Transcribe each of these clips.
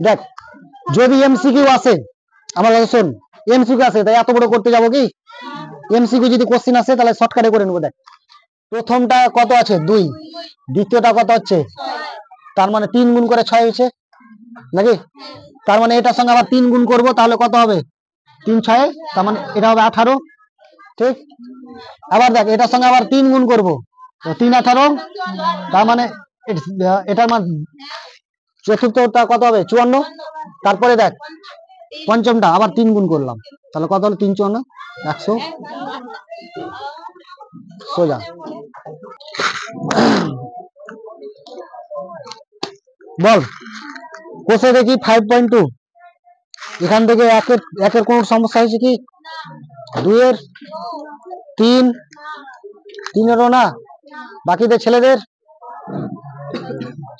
দেখ যদি এমসিকিউ আসে, আমার কাছে শোন, এমসিকিউ আসে তাই এত বড় করতে যাবো কি? এমসিকিউ যদি কোশ্চেন আসে তাহলে শর্টকাটে করে নেবো। দেখ প্রথমটা কত আছে 2, দ্বিতীয়টা কত হচ্ছে, তার মানে 3 গুণ করে 6 হয়েছে নাকি? তার মানে এটার সঙ্গে আবার 3 গুণ করবো, তাহলে কত হবে? 3 6, তার মানে এটা হবে 18, ঠিক? আবার দেখ এটার সঙ্গে আবার 3 গুণ করবো, 3 18, তার মানে এটার মানে চতুর্থটা কত হবে? 54। তারপরে দেখ পঞ্চমটা আবার 3 গুণ করলাম, তাহলে কত হলো? 3 54 100 সোজা। বল কোষে দেখি 5.2, এখান থেকে একের কোন সমস্যা হয়েছে কি? 2 এর 3, 3-এরও না, বাকিদের ছেলেদের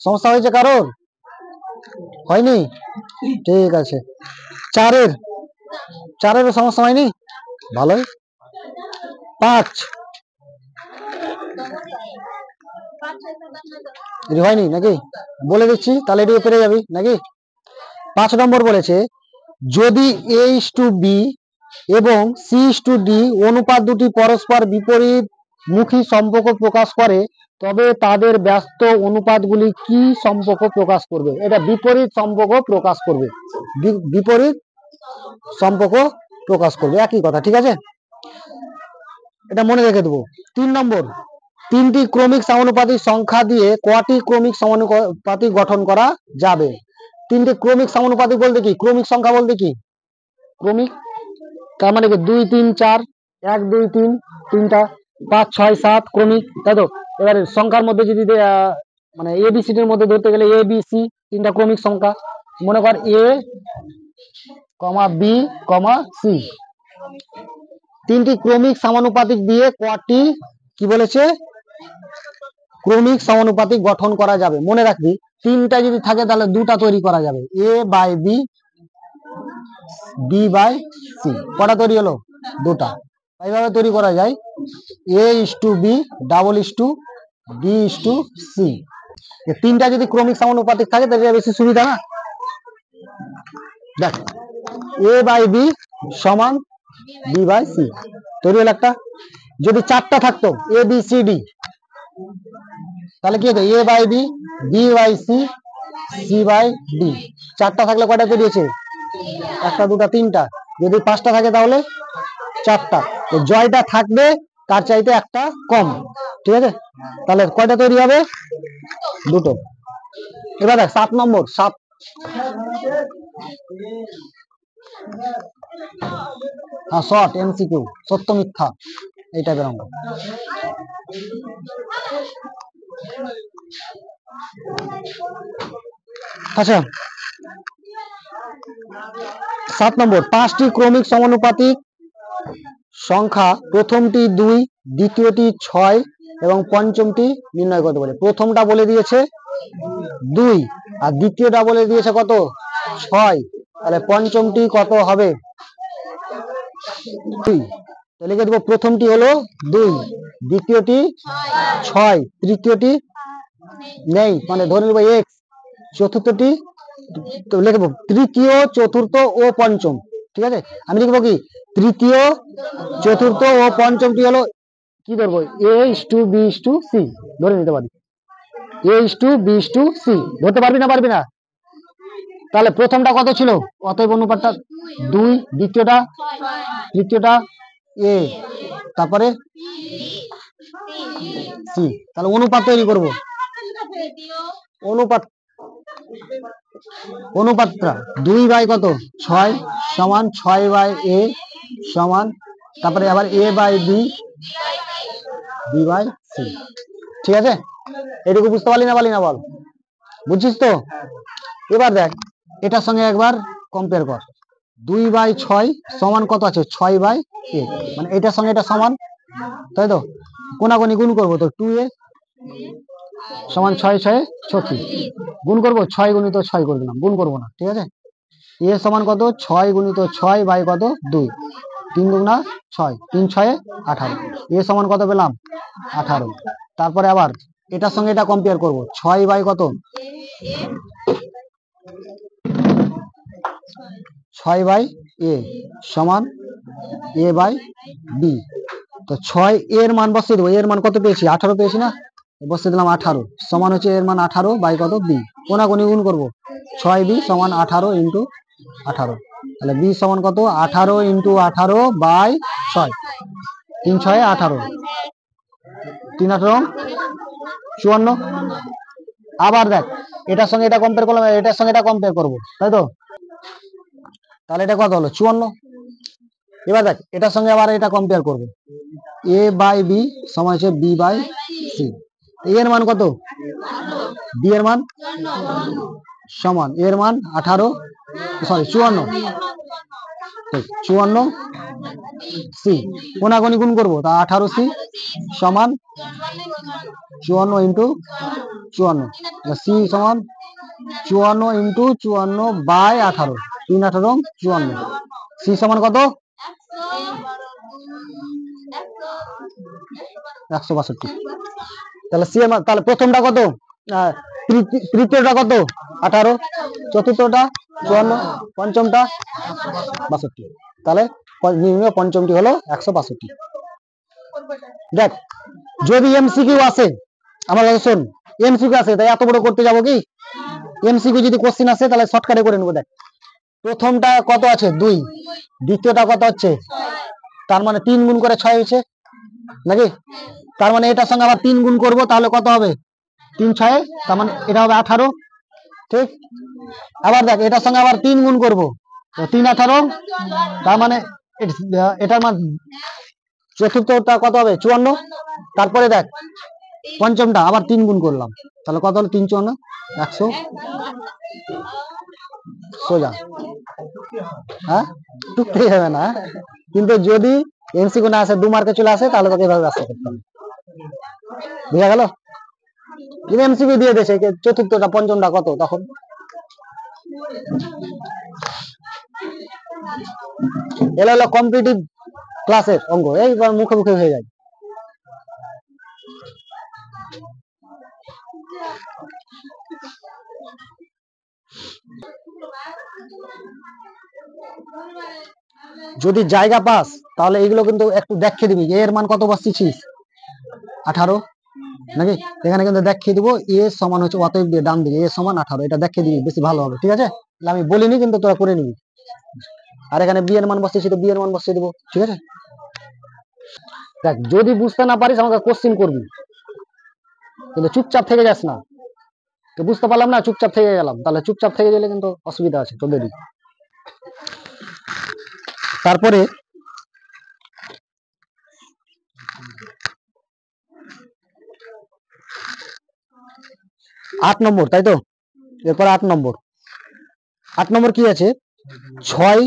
সমস্যা হয়েছে? কারোর হয়নি? ঠিক আছে। 4-এরও সমস্যা হয়নি? ভালোই। 5 হয়নি নাকি? বলে দিচ্ছি তাহলে এটি পেরে যাবি নাকি? 5 নম্বর বলেছে যদি A:B এবং C:D অনুপাত দুটি পরস্পর বিপরীত মুখী সম্পর্ক প্রকাশ করে, তবে তাদের ব্যস্ত অনুপাতগুলি কি সম্পর্ক প্রকাশ করবে? এটা বিপরীত সম্পর্ক প্রকাশ করবে, বিপরীত সম্পর্ক প্রকাশ করবে, একই কথা, ঠিক আছে? এটা মনে রেখে দেবো। 3 নম্বর, 3টি ক্রমিক সমানুপাতিক সংখ্যা দিয়ে কটি ক্রমিক সমানুপাতিক গঠন করা যাবে? 3টি ক্রমিক সমানুপাতিক বলতে কি? ক্রমিক সংখ্যা বলতে কি? ক্রমিক তার মানে কি 2 3 4, 1 2 3, 3টা 5 6 7 ক্রমিক, তাই তো? এবারে সংখ্যার মধ্যে যদি মানে এবিসিডির মধ্যে ধরতে গেলে এ বি সি 3টা ক্রমিক সংখ্যা, মনে কর এ কমা বি কমা সি। 3টি ক্রমিক সমানুপাতিক দিয়ে কটি কি বলেছে? ক্রমিক সমানুপাতিক গঠন করা যাবে। মনে রাখবি 3টা যদি থাকে তাহলে 2টা তৈরি করা যাবে, A by B, B by C. কটা তৈরি হলো? 2টা। এইভাবে তৈরি করা যায় A:B B:C। 3টা যদি ক্রমিক সমানুপাতিক থাকে তাহলে বেশি সুবিধা না? দেখ এ বাই বি সমান বি বাই সি তৈরি হলো একটা। যদি 4টা থাকতো এ বি সি ডি, তাহলে কি হতো? A by B, B by C, C by D. 4টা থাকলে কয়টা তৈরি হয়েছে? 1টা 2টা 3টা। যদি 5টা থাকে তাহলে 4টা। তো জয়টা থাকবে তার চাইতে একটা কম, ঠিক আছে? তাহলে কয়টা তৈরি হবে? 2টো। এবার দেখ 7 নম্বর, 7 শর্ট এমসিকিউ, সত্য মিথ্যা এই টাইপের অঙ্ক। আচ্ছা 7 নম্বর, 5টি ক্রমিক সমানুপাতিক সংখ্যা প্রথমটি 2, দ্বিতীয়টি 6 এবং পঞ্চমটি নির্ণয় করতে পারে। প্রথমটা বলে দিয়েছে 2 আর দ্বিতীয়টা বলে দিয়েছে কত? 6। তাহলে পঞ্চমটি কত হবে? 2। তো লিখে দেবো প্রথমটি হলো 2, দ্বিতীয়টি 6, তৃতীয়টি নেই মানে ধরে নেব x, চতুর্থটি তো লিখবো তৃতীয়, চতুর্থ ও পঞ্চম, ঠিক আছে? আমি লিখবো কি তৃতীয়, চতুর্থ ও পঞ্চমটি হলো কি ধরবো? A:B:C ধরে নিতে পারি। A:B:C ধরতে পারবি না? পারবি না? তাহলে প্রথমটা কত ছিল? অতএব অনুপাতটা 2, দ্বিতীয়টা, তৃতীয়টা এ, তারপরে সি। তাহলে অনুপাত তৈরি করব। অনুপাতটা 2 বাই কত? 6 সমান 6 বাই এ সমান, তারপরে আবার A by B, B by C, ঠিক আছে? এটুকু বুঝতে পারলি না বল? বুঝছিস তো? এবার দেখ এটার সঙ্গে একবার কম্পেয়ার কর। 2 বাই 6 সমান কত আছে? 6 বাই এ, মানে এটার সঙ্গে এটা সমান, তাই তো? কোনাকুনি গুণ করবো তো 2a সমান 6 6 36 গুণ করবো, 6 গুণিত 6 করে দিলাম, গুণ করবো না, ঠিক আছে? এ সমান কত? 6 গুণিত 6 বাই কত? 2, 3 দুগুণা 6, 3 6 18। এ সমান কত পেলাম? 18। তারপরে আবার এটার সঙ্গে এটা কম্পেয়ার করব, 6 বাই কত? 6/a সমান a/b। তো 6 এর মান বসিয়ে দেবো। এর মান কত পেয়েছি? 18 পেয়েছি না, বসিয়ে দিলাম 18 সমান হচ্ছে এর মান 18 বাই কত? b। কোনাকুনি গুণ করবো, 6b সমান 18 ইন্টু 18। তাহলে b সমান কত? 18 ইন্টু 18 বাই 6। 3 6 18, 3 18 54। আবার দেখ, এটার সঙ্গে এটা কম্পেয়ার করলাম, এটার সঙ্গে এটা কম্পেয়ার করবো, তাই তো? তাহলে এটা কত হলো? 54। এবার দেখ, এটার সঙ্গে আবার এটা কম্পেয়ার করবো, a/b সমান হচ্ছে b/c। এর মান কত? b এর মান সমান এর মান 18, সরি 54, 54 সি। কোনাকুনি গুণ করবো, তা 18c সমান 54 ইন্টু 54, সি সমান 54 ইন্টু 54 বাই 18, 3 18 54। সি সমান কত? 162। তাহলে সি এর মান, তাহলে প্রথমটা কত? তৃতীয়টা কত? 18, চতুর্থটা 54, পঞ্চমটা 62। তাহলে নির্ণয় পঞ্চমটি হলো 162। দেখ, যদি এমসিকিউ আসে, আমার কাছে শোন, এমসিকিউ আসে, তাই এত বড় করতে যাবো কি? এমসিকিউ যদি কোশ্চিন আসে তাহলে শর্টকাটে করে নেবো। দেখ, প্রথমটা কত আছে? 2, দ্বিতীয়টা কত হচ্ছে? তার মানে 3 গুণ করে 6 হয়েছে নাকি? তার মানে এটার সঙ্গে আবার 3 গুণ করবো, তাহলে কত হবে? 3 6, তার মানে এটা হবে 18, ঠিক? আবার দেখ, এটার সঙ্গে আবার 3 গুণ করবো, 3 18, তার মানে এটার মান চতুর্থটা কত হবে? 54। তারপরে দেখ, পঞ্চমটা আবার 3 গুণ করলাম, তাহলে কত হলো? 3 54 100 সোজা। হ্যাঁ, টুকতেই হবে না, কিন্তু যদি এমসিকিউ না আসে, 2 মার্কে চলে আসে, তাহলে তোকে এভাবে রাস্তা করতে হবে। বুঝা গেল? যদি এমসিকিউ দিয়ে দেয় চতুর্থটা পঞ্চমটা কত, তখন এলো হলো কম্পিটিটিভ ক্লাসের অঙ্ক, এইবার মুখে মুখে হয়ে যায়। যদি জায়গা পাস, তাহলে এগুলো কিন্তু একটু দেখিয়ে দিবি, এর মান কত বসিয়েছিস? 18 নাকি? এখানে কিন্তু দেখিয়ে দিব এ সমান হচ্ছে, অতএব দিয়ে ডান দিকে এ সমান 18, এটা দেখিয়ে দিবি, বেশি ভালো হবে, ঠিক আছে? আমি বলিনি, কিন্তু তোরা করে নিবি। আর এখানে বি এর মান বসিয়েছি, তো বি এর মান বসিয়ে দেবো, ঠিক আছে? দেখ, যদি বুঝতে না পারিস আমাকে কোশ্চিন করবি, কিন্তু চুপচাপ থেকে যাস না। তো বুঝতে পারলাম না, চুপচাপ থেকে গেলাম, তাহলে চুপচাপ থেকে গেলে কিন্তু অসুবিধা আছে তোদেরই। তারপরে 8 নম্বর, তাই তো? এরপর 8 নম্বর, 8 নম্বর কি আছে? 6,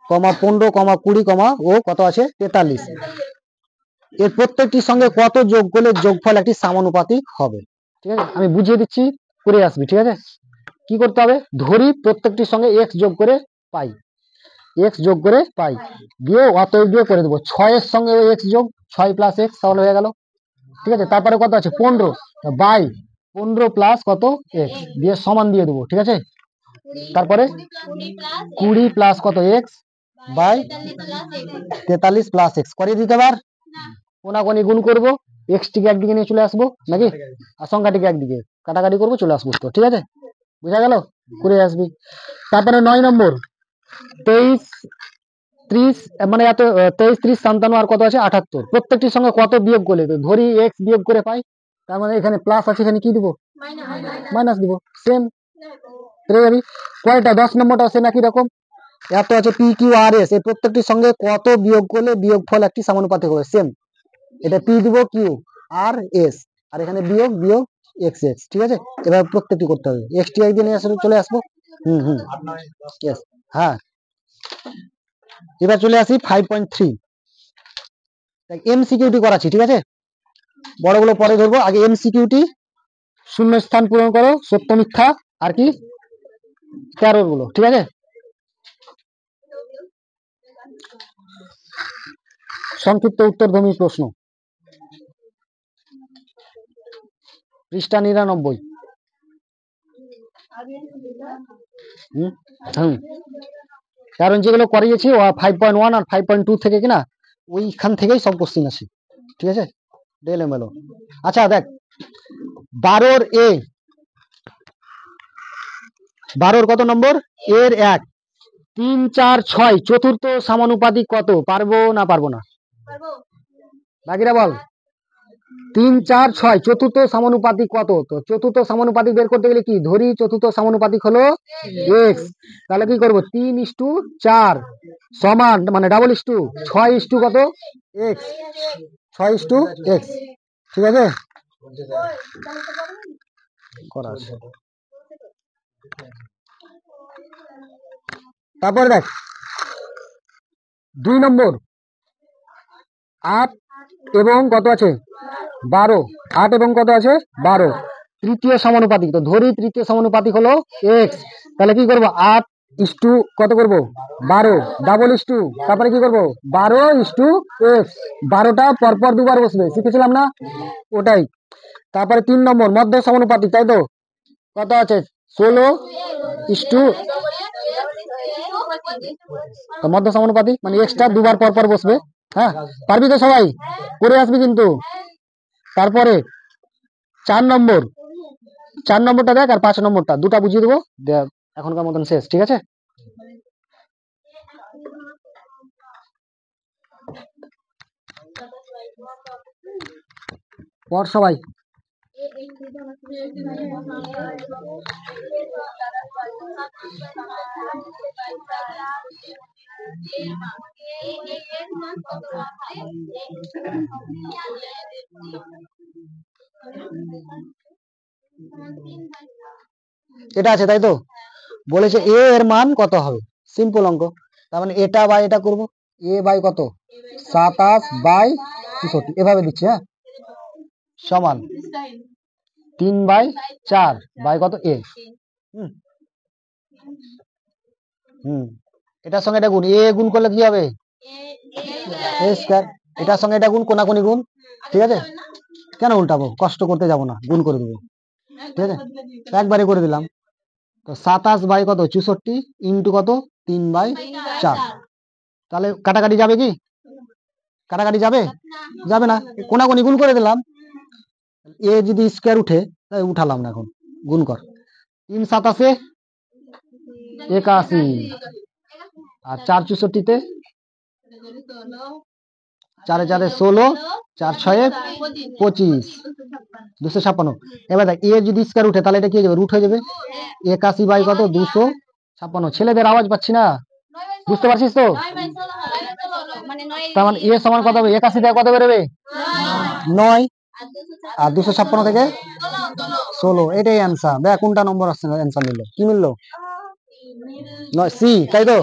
15, 20, ও কত আছে? 43। এর প্রত্যেকটির সঙ্গে কত যোগ করলে যোগফল একটি সমানুপাতিক হবে? ঠিক আছে, আমি বুঝিয়ে দিচ্ছি, করে আসবি, ঠিক আছে? কি করতে হবে? ধরি প্রত্যেকটির সঙ্গে x যোগ করে পাই, x যোগ করে পাই, দিয়ে অতএব দিয়ে করে দেবো। 6 এর সঙ্গে x যোগ, 6 প্লাস x সমান হয়ে গেল, ঠিক আছে? তারপরে কত আছে? 15 বাই 15 প্লাস কত? x দিয়ে সমান দিয়ে দেবো, ঠিক আছে? তারপরে 20 প্লাস কত? x বাই 43 প্লাস x করে দিতে পার। কোনাকুনি গুণ করবো, এক্স টিকে একদিকে নিয়ে চলে আসবো নাকি, আর সংখ্যাটিকে একদিকে কাটাকাটি করবো, চলে আসবো তো, ঠিক আছে? বুঝা গেল? করে আসবি। তারপরে 9 নম্বর, 23 30, মানে এত 23 30 57 আর কত আছে? 78। প্রত্যেকটির সঙ্গে কত বিয়োগ করলে, ধরি এক্স বিয়োগ করে পাই, তার মানে এখানে প্লাস আছে, এখানে কি দিব? মাইনাস দিব, সেম পেয়ে যাবি। কয়টা? 10 নম্বরটা আছে নাকি রকম, এত আছে পি কিউ আর এস, এই প্রত্যেকটির সঙ্গে কত বিয়োগ করলে বিয়োগফল একটি সমানুপাতিক হবে? সেম, এটা পি দিব, কিউ আর এস, আর এখানে বিয়োগ বিয়োগ এক্স এক্স, ঠিক আছে? এবার প্রত্যেকটি করতে হবে, এক্স টি একদিন আসলে চলে আসবো। ইয়েস, হ্যাঁ। এবার চলে আসি 5.3, এমসিকিউটি করাচ্ছি, ঠিক আছে? বড়গুলো পরে ধরবো, আগে এমসিকিউটি। শূন্য স্থান পূরণ করো, সত্য মিথ্যা আর কি 13 গুলো, ঠিক আছে? সংক্ষিপ্ত উত্তরধর্মী প্রশ্ন, পৃষ্ঠা 99। হুম হুম কারণ যেগুলো করিয়েছি 5.1 আর 5.2 থেকে কিনা ওইখান থেকেই সব কোশ্চিন আছে, ঠিক আছে। এলোমেলো। আচ্ছা দেখ 12 এ 12 কত নম্বর এর 1 3 4 6 চতুর্থ সমানুপাতিক কত? পারবো না পারবো না? বাকিরা বল। 3 4 6 চতুর্থ সমানুপাতিক কত? তো চতুর্থ সমানুপাতিক বের করতে গেলে কি ধরি চতুর্থ সমানুপাতিক হলো x, তাহলে কি করব 3:4 সমান মানে ডাবল ইস টু 6 কত x, 6:x, ঠিক আছে করা আছে। তারপরে দেখ 2 নম্বর 8 এবং কত আছে 12, 8 এবং কত আছে 12 তৃতীয় সমানুপাতিক, তো ধরি তৃতীয় সমানুপাতিক হলো x, তাহলে কি করব 8 ইস টু কত করব 12 ডাবল ইস টু তারপরে কি করব 12 ইস টু x, 12টা পরপর দুবার বসবে, শিখেছিলাম না ওটাই। তারপরে 3 নম্বর মধ্য সমানুপাতিক, তাই তো কত আছে 16 ইস টু, তো মধ্য সমানুপাতিক মানে এক্সট্রা দুবার পর পর বসবে। হ্যাঁ পারবি তো সবাই করে আসবি কিন্তু। তারপরে 4 নম্বর 4 নম্বরটা দেখ আর 5 নম্বরটা দুটা বুঝিয়ে দেবো, এখনকার মতন শেষ, ঠিক আছে। পর সবাই। এটা আছে তাই তো, বলেছে এ এর মান কত হবে, সিম্পল অঙ্ক। তার মানে এটা বাই এটা করব, এ বাই কত 27/64 এভাবে দিচ্ছে, হ্যাঁ সমান 3/4 বাই কত এ। হুম হুম এটার সঙ্গে এটা গুণ, এ গুণ করলে কি হবে এ স্কয়ার, এটার সঙ্গে এটা গুণ কোনাকুনি গুণ, ঠিক আছে। কেন উল্টাবো, কষ্ট করতে যাব না, গুণ করে দেবো, ঠিক আছে একবারে করে দিলাম। তো 27 বাই কত 64 ইন্টু কত 3/4, তাহলে কাটাকাটি যাবে কি, কাটাকাটি যাবে যাবে না, কোনাকুনি গুণ করে দিলাম। এ যদি স্কয়ার উঠে তাই উঠালাম না, এখন গুণ কর 3 27 81 আর 4 64 4 4 16 4 6 25 256। এবার দেখ এ যদি স্কয়ার উঠে তাহলে এটা কি হয়ে যাবে রুট হয়ে যাবে, 81 বাই কত 256। ছেলেদের আওয়াজ পাচ্ছি না, বুঝতে পারছিস তো। তার মানে এ সমান কত হবে 81 থেকে কত বেরোবে 9, আর 256 থেকে 16, এটাই অ্যান্সার। দেখ কোনটা নম্বর আসছে অ্যান্সার মিললো, কি মিললো 9 সি, তাই তো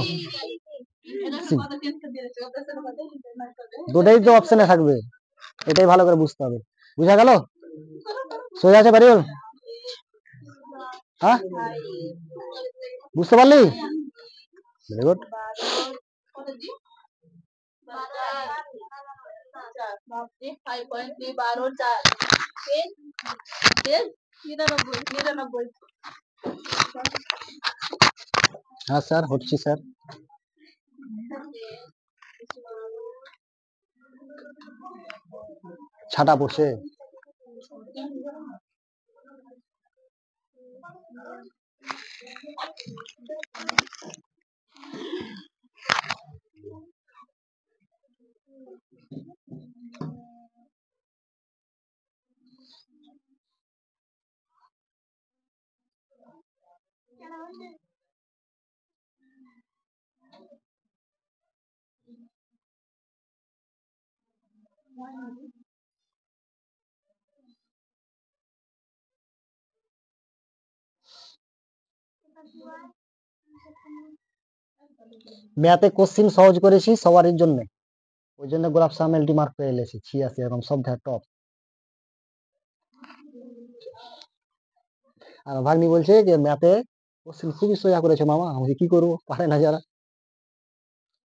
সি, দুটাই তো অপশনে থাকবে, এটাই ভালো করে বুঝতে হবে। বুঝা গেল, সোজা আছে বাড়িওল, হ্যাঁ বুঝতে পারলি, ভেরি গুড। হ্যাঁ স্যার হচ্ছি স্যার। ছাটা পড়ছে, ম্যাথে কোশ্চিন সহজ করেছি সবার জন্য, ওই জন্য গোলাপ শাহ মেলটি মার্ক পেয়ে এলেছি 86, এরকম সব টপ। আর ভাগ্নি বলছে যে ম্যাথে কোশ্চিন খুবই সোজা করেছে মামা, আমি কি করবো, পারে না যারা,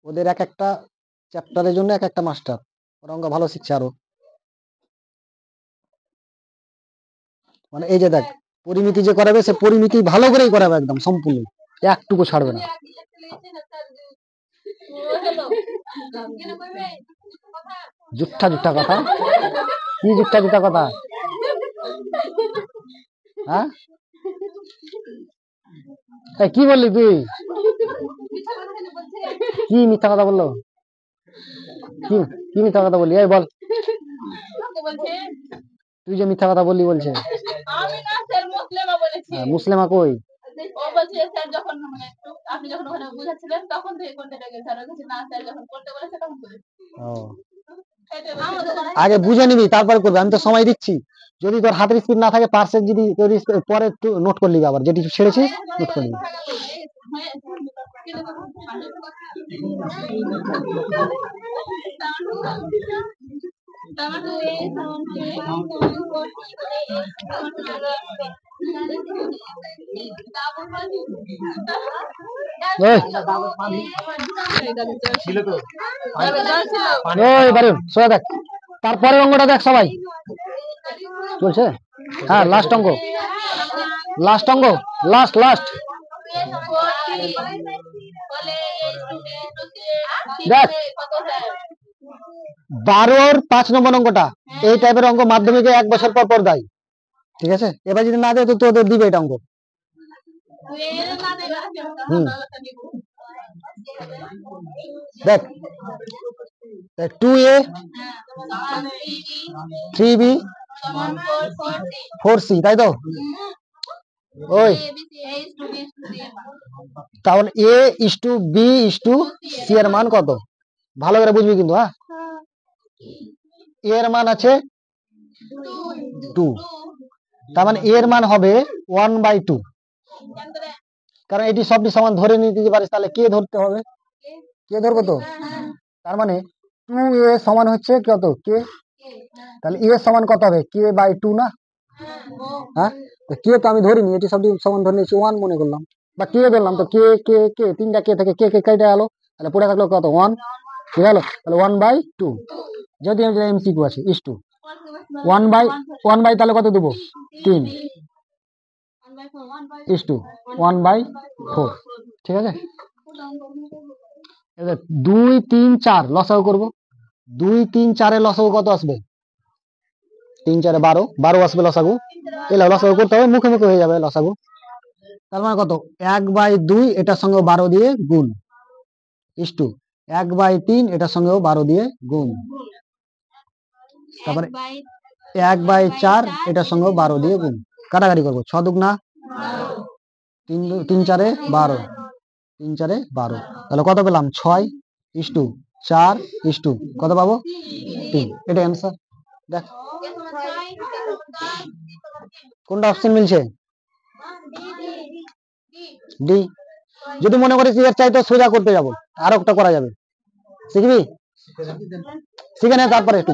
ওদের এক একটা চ্যাপ্টারের জন্য এক একটা মাস্টার, ওরা অঙ্ক ভালো শিখছে আরো। মানে এই যে দেখ পরিমিতি যে করাবে সে পরিমিতি ভালো করেই করাবে একদম সম্পূর্ণ, একটুকু ছাড়বে না। জুঠা জুঠা কথা, কি জুঠা জুঠা কথা? হ্যাঁ কি বললি তুই? কি মিথ্যা কথা বললো? কি কি মিথ্যা কথা বললি? এই বল, তুই যে মিথ্যা কথা বললি বলছে। মুসলিমা কই? আগে বুঝে নিবি তারপরে করবি, আমি তো সময় দিচ্ছি। যদি তোর হাতের স্পিড না থাকে, পার্সের যদি পরে একটু নোট করলি, আবার যেটি ছেড়েছিস নোট করলি। তারপরে অঙ্কটা দেখ সবাই চলছে। হ্যাঁ লাস্ট অঙ্ক, লাস্ট অঙ্ক, লাস্ট লাস্ট দেখ 12-র 5 নম্বর অঙ্কটা। এই টাইপের অঙ্ক মাধ্যমিকে 1 বছর পর পর দেয়, ঠিক আছে? এবার যদি না দেয় তো তোদের দিবে এটা অঙ্ক। দেখ 2a 3b 4c, তাই তো? ওই তাহলে a is to b is to c এর মান কত? ভালো করে বুঝবি কিন্তু। হ্যাঁ, a এর মান আছে 2, তার মানে a এর মান হবে 1/2, কারণ এটি সবটি সমান ধরে নিতে পারিস, তাহলে কে ধরতে হবে? কে ধরবো তো? তার মানে 2a সমান হচ্ছে কত? কে। তাহলে a সমান কত হবে? k/2 না? হ্যাঁ, তো কে তো আমি ধরিনি, এটি সবটি সমান ধরে নিয়েছি, 1 মনে করলাম, বা কে ধরলাম। তো কে কে কে তিনটা কে থেকে কে কে কেটে গেল, তাহলে পড়ে থাকলো কত? 1, ঠিক গেল? তাহলে 1/2, যদি এমসিকিউ আছে ইস টু 1/1 তাহলে কত দেবো? 3 is to 1/4, ঠিক আছে? 2 3 4 লসাগু করবো। 2 3 4 এর লসাগু কত আসবে? 3 4 12, 12 আসবে লসাগু। এলা লসাগু করতে হবে, মুখে মুখে হয়ে যাবে লসাগু। তার মানে কত? 1/2 এটার সঙ্গে 12 দিয়ে গুণ, is to 1/3 এটার সঙ্গেও 12 দিয়ে গুণ, তারপরে 1/4 এটার সঙ্গেও 12 দিয়ে গুণ। কাটাকাটি করবো, 6 দুগুণা 3 4 12, 3 4 12, তাহলে কত পেলাম? 6 is to 4 is to কত পাবো? 3। এটা অ্যান্সার। দেখ কোনটা অপশন মিলছে? ডি। যদি মনে করিস এর চাইতে সোজা করতে যাবো, আর একটা করা যাবে, শিখবি? শিখে নে, তারপরে একটু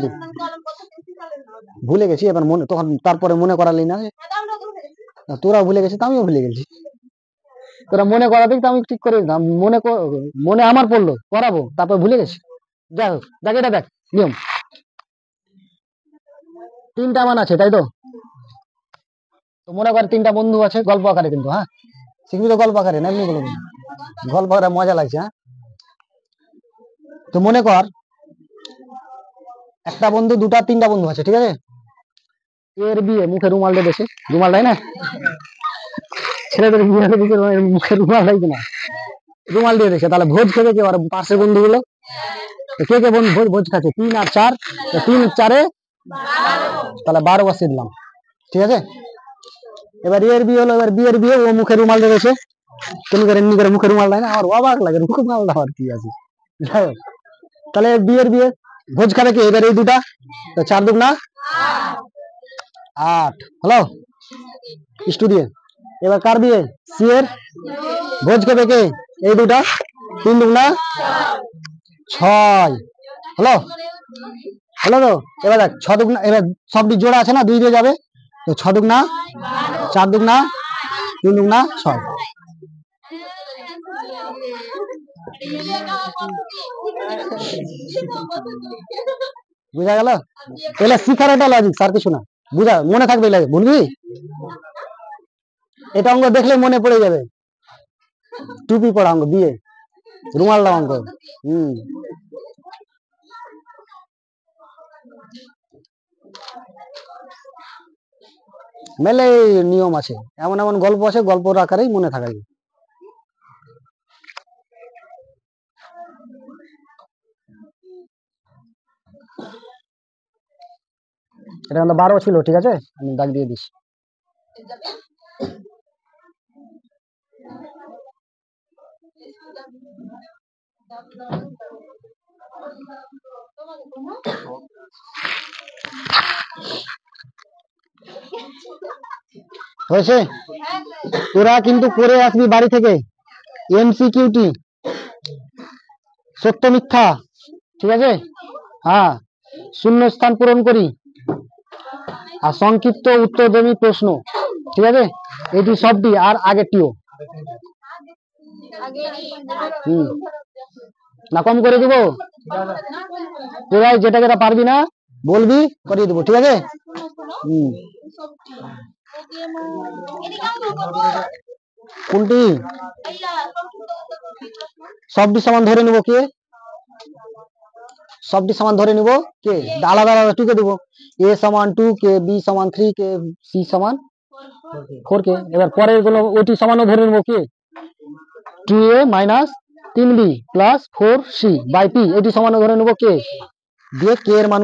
ভুলে গেছি এবার মনে, তখন তারপরে মনে করালি না। তোরা ভুলে গেছিস, আমিও ভুলে গেছি। তোরা মনে করাবি তো আমি ঠিক করে দিতাম, মনে আমার পড়লো, করাবো, তারপর ভুলে গেছি। যাই হোক, দেখ এটা দেখ নিয়ম, 3টা মান আছে, তাই তো? তো মনে কর 3টা বন্ধু আছে, গল্প আকারে কিন্তু। হ্যাঁ, শিখবি তো গল্প আকারে, না এমনি বলবো? গল্প আকারে মজা লাগছে। হ্যাঁ, তো মনে কর একটা বন্ধু, 2টা 3টা বন্ধু আছে, ঠিক আছে? এর বিয়ে, মুখে রুমাল দিয়ে দেশে, রুমাল দেয় না ছেলেদের বিয়ে হলে মুখে রুমাল দেয় কিনা? রুমাল দিয়ে দেশে। তাহলে ভোজ খেতে কে? পাশের বন্ধু গুলো কে কে ভোজ খাচ্ছে? 3 আর 4, 3 4 তাহলে 12 বসিয়ে দিলাম, ঠিক আছে? এবার এর বিয়ে হলো, এবার বিয়ের বিয়ে, ও মুখে রুমাল দিয়ে দেশে, তুমি করে এমনি করে মুখে রুমাল দেয় না, আমার অবাক লাগে, রুমাল দেওয়ার কি আছে? যাই হোক, তাহলে বিয়ের বিয়ে, ভোজ খাবে কে? এবার এই 2টা, তো 4 দুগুণা 8, হলো স্টুডিও। এবার কার বিয়ে? সি এর। ভোজ খাবে কে? এই 2টা, 3 দুগুণা 6, হলো হলো তো? এবার দেখ 6 দুগুণা, এবার সবটি জোড়া আছে না, 2 দিয়ে যাবে, তো 6 দুগুণা 4 দুগুণা 3 দুগুণা 6। বুঝা গেল? এগুলা শিখার একটা লজিক, আর কিছু না। বুঝা মনে থাকবে, ভুলবি? এটা অঙ্ক দেখলে মনে পড়ে যাবে। টুপি পড়া অঙ্ক, বিয়ে, রুমাল দেওয়া অঙ্ক। হম মেলে নিয়ম আছে, এমন এমন গল্প আছে, গল্পর আকারেই মনে থাকা যায়। এটা কিন্তু 12 ছিল, ঠিক আছে, আমি দাগ দিয়ে দিচ্ছি। হয়েছে, তোরা কিন্তু করে আসবি বাড়ি থেকে এমসিকিউটি, সত্য মিথ্যা, ঠিক আছে, হ্যাঁ, শূন্য স্থান পূরণ করি, আর সংক্ষিপ্ত উত্তর দেবী প্রশ্ন, ঠিক আছে, এটি সবটি আর আগেরটিও। হম না কম করে দিব, তোরা যেটা যেটা পারবি না বলবি, করিয়ে দেবো, ঠিক আছে। হম কোনটি সবটি সমান ধরে নিব, কে সবটি সমান ধরে নিব, কে আলাদা আলাদা টুকে দেবো, এ সমান 2 কে, বি সমান 3 কে, সি সমান 4 কে। এবার পরের গুলো ওটি সমানও ধরে নেবো, k 2a minus 3b plus 4c by p, এটি সমানও ধরে নেবো, কে দিয়ে কে এর মান,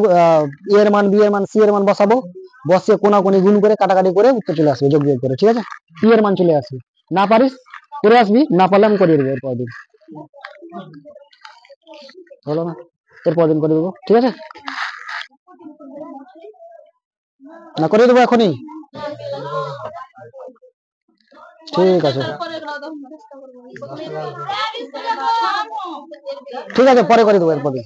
এ এর মান, বি এর মান, সি এর মান বসাবো, বসিয়ে কোনাকুনি গুণ করে কাটাকাটি করে উত্তর চলে আসবে, যোগ বিয়োগ করে, ঠিক আছে, পি এর মান চলে আসবে। না পারিস করে আসবি, না পারলে আমি করিয়ে দেবো এরপর দিন, হলো না, এরপর দিন করে দেবো, ঠিক আছে, না করিয়ে দেবো এখনই, ঠিক আছে, ঠিক আছে, পরে করে দেবো এরপর দিন।